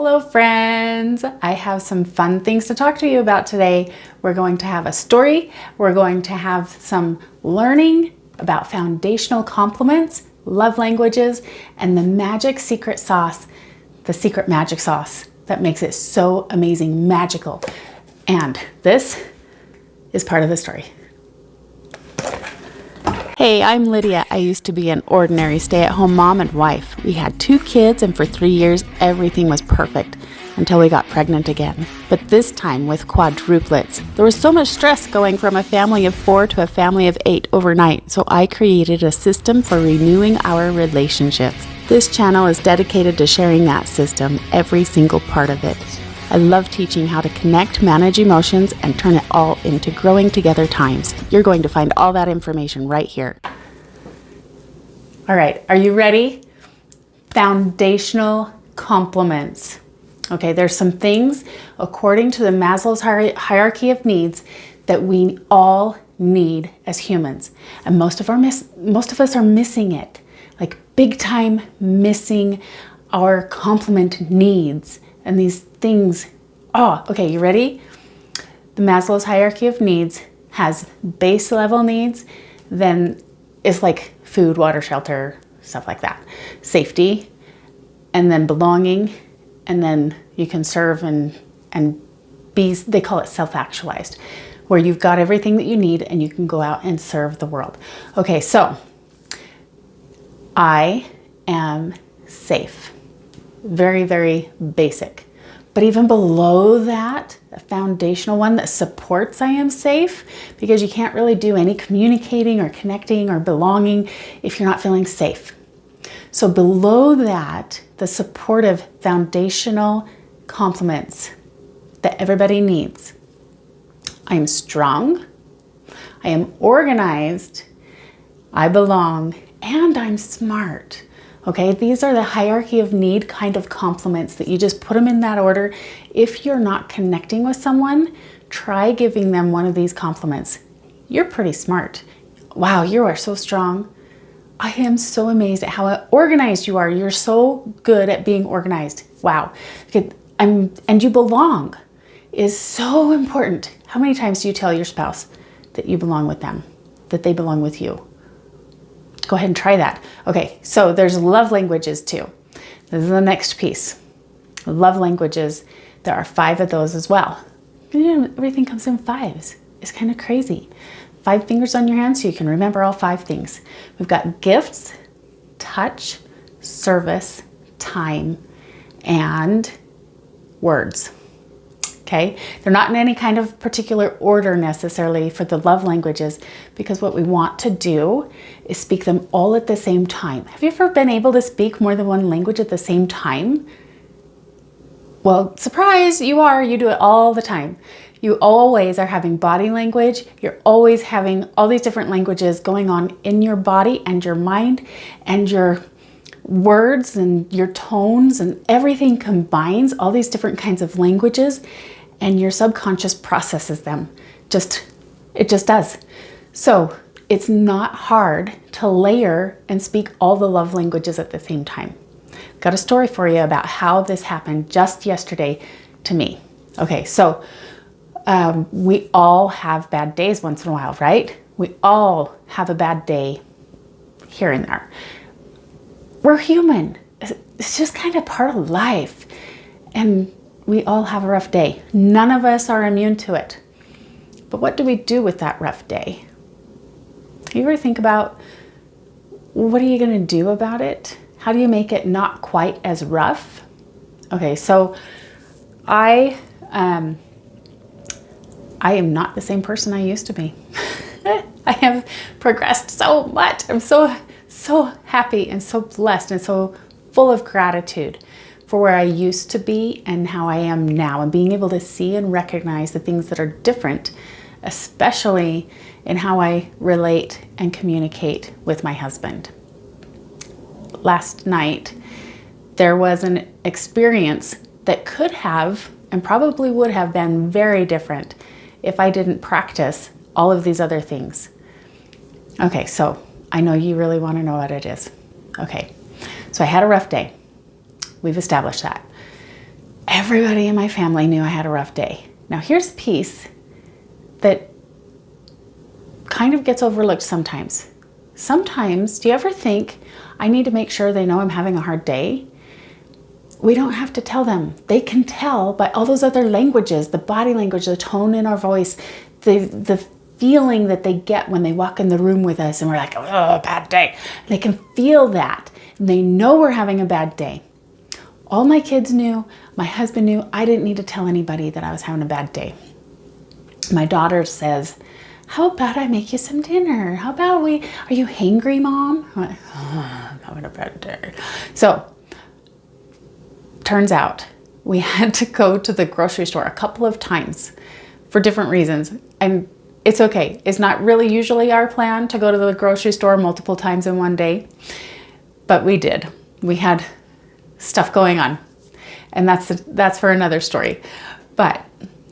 Hello friends! I have some fun things to talk to you about today. We're going to have a story, we're going to have some learning about foundational compliments, love languages, and the magic secret sauce, the secret magic sauce that makes it so amazing, magical. And this is part of the story. Hey, I'm Lydia. I used to be an ordinary stay-at-home mom and wife. We had 2 kids, and for 3 years, everything was perfect until we got pregnant again. But this time with quadruplets. There was so much stress going from a family of 4 to a family of 8 overnight, so I created a system for renewing our relationships. This channel is dedicated to sharing that system, every single part of it. I love teaching how to connect, manage emotions, and turn it all into growing together times. You're going to find all that information right here. All right, are you ready? Foundational compliments. Okay, there's some things according to the Maslow's hierarchy of needs that we all need as humans. And most of us are missing it, like big time missing our compliment needs. And these things, okay, you ready? The Maslow's hierarchy of needs has base level needs, then it's like food, water, shelter, stuff like that. Safety, and then belonging, and then you can serve and be, they call it self-actualized, where you've got everything that you need and you can go out and serve the world. Okay, so I am safe. Very, very basic. But even below that, the foundational one that supports I am safe, because you can't really do any communicating or connecting or belonging if you're not feeling safe. So below that, the supportive foundational compliments that everybody needs. I am strong, I am organized, I belong, and I'm smart. Okay, these are the hierarchy of need kind of compliments that you just put them in that order. If you're not connecting with someone, try giving them one of these compliments. You're pretty smart. Wow, you are so strong. I am so amazed at how organized you are. You're so good at being organized. Wow. Okay, and you belong is so important. How many times do you tell your spouse that you belong with them, that they belong with you? Go ahead and try that. Okay, so there's love languages too. This is the next piece. Love languages, there are 5 of those as well. You know, everything comes in 5s. It's kind of crazy. 5 fingers on your hand so you can remember all 5 things. We've got gifts, touch, service, time, and words. Okay, they're not in any kind of particular order necessarily for the love languages, because what we want to do is speak them all at the same time. Have you ever been able to speak more than one language at the same time? Well, surprise, you are. You do it all the time. You always are having body language. You're always having all these different languages going on in your body and your mind, and your words and your tones and everything combines all these different kinds of languages, and your subconscious processes them. It just does. So it's not hard to layer and speak all the love languages at the same time. Got a story for you about how this happened just yesterday to me. Okay, so we all have bad days once in a while, right? We all have a bad day here and there. We're human. It's just kind of part of life. And we all have a rough day. None of us are immune to it. But what do we do with that rough day? You ever think about, what are you going to do about it? How do you make it not quite as rough? Okay, so I am not the same person I used to be. I have progressed so much. I'm so happy and so blessed and so full of gratitude for where I used to be and how I am now, and being able to see and recognize the things that are different, especially in how I relate and communicate with my husband. Last night, there was an experience that could have and probably would have been very different if I didn't practice all of these other things. Okay, so I know you really want to know what it is. Okay, so I had a rough day. We've established that. Everybody in my family knew I had a rough day. Now here's a piece that kind of gets overlooked sometimes. Sometimes, do you ever think I need to make sure they know I'm having a hard day? We don't have to tell them. They can tell by all those other languages, the body language, the tone in our voice, the feeling that they get when they walk in the room with us and we're like, oh, bad day. They can feel that. And they know we're having a bad day. All my kids knew, my husband knew, I didn't need to tell anybody that I was having a bad day. My daughter says, how about I make you some dinner? How about are you hangry, Mom? I'm like, oh, I'm having a bad day. So, turns out we had to go to the grocery store a couple of times for different reasons. And it's okay. It's not really usually our plan to go to the grocery store multiple times in one day, but we did. We had stuff going on, and that's for another story. But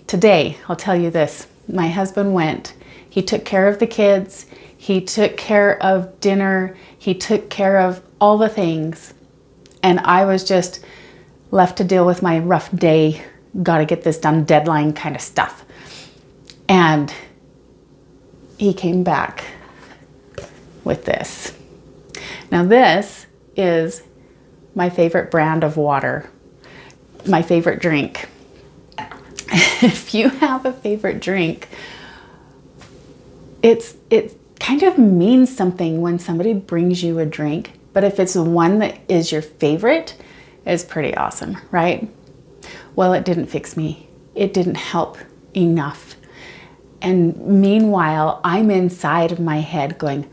today, I'll tell you this. My husband went. He took care of the kids. He took care of dinner. He took care of all the things. And I was just left to deal with my rough day, got to get this done, deadline kind of stuff. And he came back with this. Now this is my favorite brand of water, my favorite drink. If you have a favorite drink, it kind of means something when somebody brings you a drink, but if it's the one that is your favorite, it's pretty awesome, right? Well, it didn't fix me. It didn't help enough. And meanwhile, I'm inside of my head going,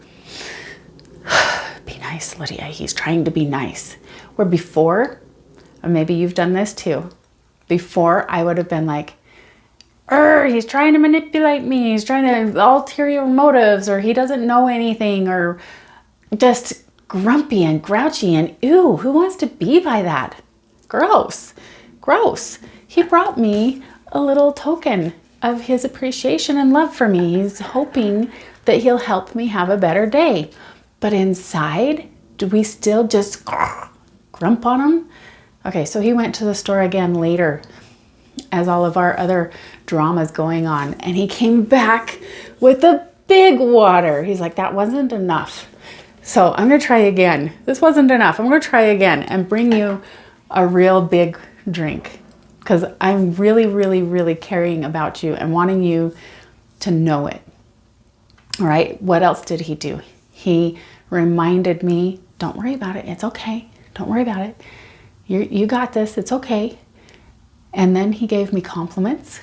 be nice, Lydia. He's trying to be nice. Where before, or maybe you've done this too, before I would have been like, he's trying to manipulate me. He's trying to ulterior motives, or he doesn't know anything, or just grumpy and grouchy and ew, who wants to be by that? Gross, gross. He brought me a little token of his appreciation and love for me. He's hoping that he'll help me have a better day. But inside, do we still just grump on him? Okay, so he went to the store again later as all of our other drama's going on, and he came back with a big water. He's like, that wasn't enough. So I'm gonna try again. This wasn't enough. I'm gonna try again and bring you a real big drink, because I'm really, really, really caring about you and wanting you to know it. All right, what else did he do? He reminded me, don't worry about it, it's okay. Don't worry about it. You got this, it's okay. And then he gave me compliments.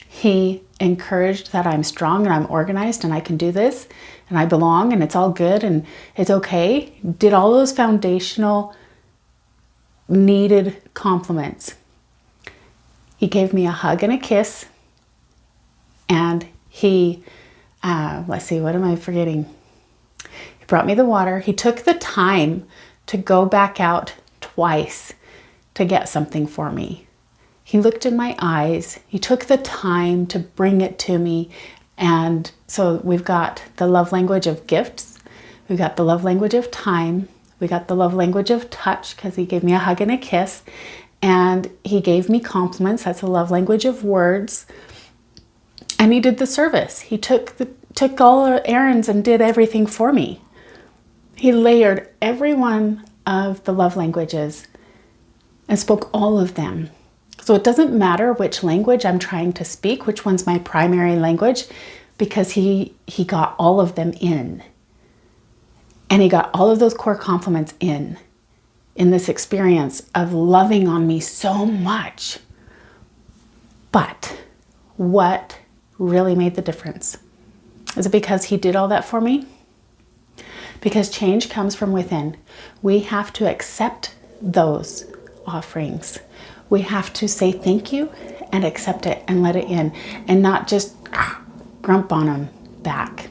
He encouraged that I'm strong and I'm organized and I can do this and I belong and it's all good and it's okay. Did all those foundational needed compliments. He gave me a hug and a kiss, and he, let's see, what am I forgetting? He brought me the water. He took the time to go back out twice to get something for me. He looked in my eyes. He took the time to bring it to me. And so we've got the love language of gifts. We've got the love language of time. We got the love language of touch, because he gave me a hug and a kiss. And he gave me compliments. That's a love language of words. And he did the service. He took all the errands and did everything for me. He layered every one of the love languages and spoke all of them. So it doesn't matter which language I'm trying to speak, which one's my primary language, because he got all of them in. And he got all of those core compliments in this experience of loving on me so much. But what really made the difference? Is it because he did all that for me? Because change comes from within. We have to accept those offerings. We have to say thank you and accept it and let it in, and not just grump on them back,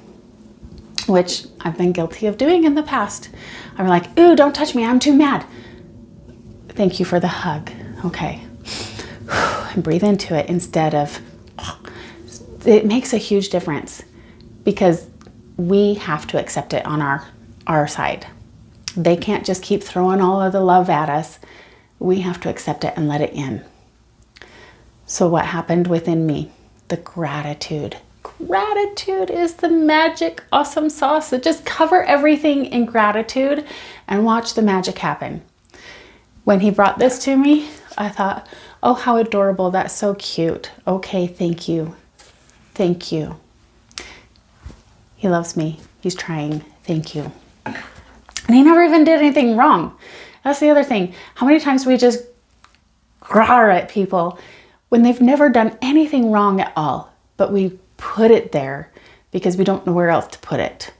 which I've been guilty of doing in the past. I'm like, ooh, don't touch me, I'm too mad. Thank you for the hug. Okay. And breathe into it instead of, it makes a huge difference, because we have to accept it on our side. They can't just keep throwing all of the love at us. We have to accept it and let it in. So what happened within me? The gratitude. Gratitude is the magic awesome sauce. So just cover everything in gratitude and watch the magic happen. When he brought this to me, I thought, oh, how adorable. That's so cute. Okay, thank you. Thank you. He loves me. He's trying. Thank you. And he never even did anything wrong. That's the other thing. How many times we just growl at people when they've never done anything wrong at all, but we put it there because we don't know where else to put it.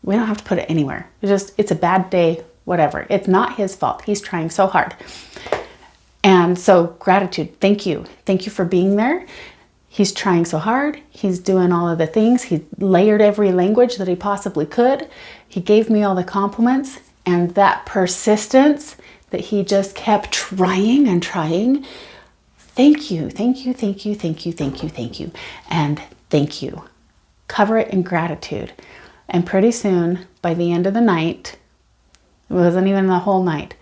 We don't have to put it anywhere. It's a bad day, whatever. It's not his fault. He's trying so hard. And so gratitude. Thank you. Thank you for being there. He's trying so hard. He's doing all of the things. He layered every language that he possibly could. He gave me all the compliments, and that persistence that he just kept trying and trying. Thank you, thank you, thank you, thank you, thank you, thank you, and thank you. Cover it in gratitude. And pretty soon, by the end of the night, it wasn't even the whole night,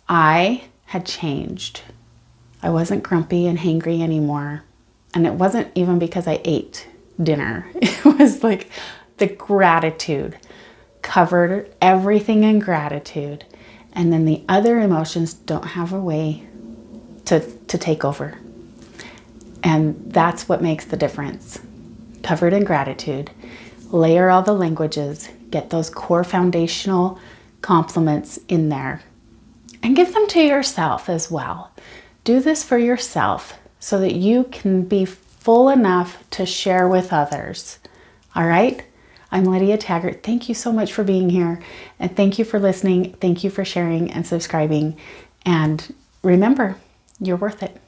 I had changed. I wasn't grumpy and hangry anymore. And it wasn't even because I ate dinner. It was like the gratitude covered everything in gratitude. And then the other emotions don't have a way to take over. And that's what makes the difference. Covered in gratitude, layer all the languages, get those core foundational compliments in there, and give them to yourself as well. Do this for yourself so that you can be full enough to share with others. All right? I'm Lydia Taggart. Thank you so much for being here. And thank you for listening. Thank you for sharing and subscribing. And remember, you're worth it.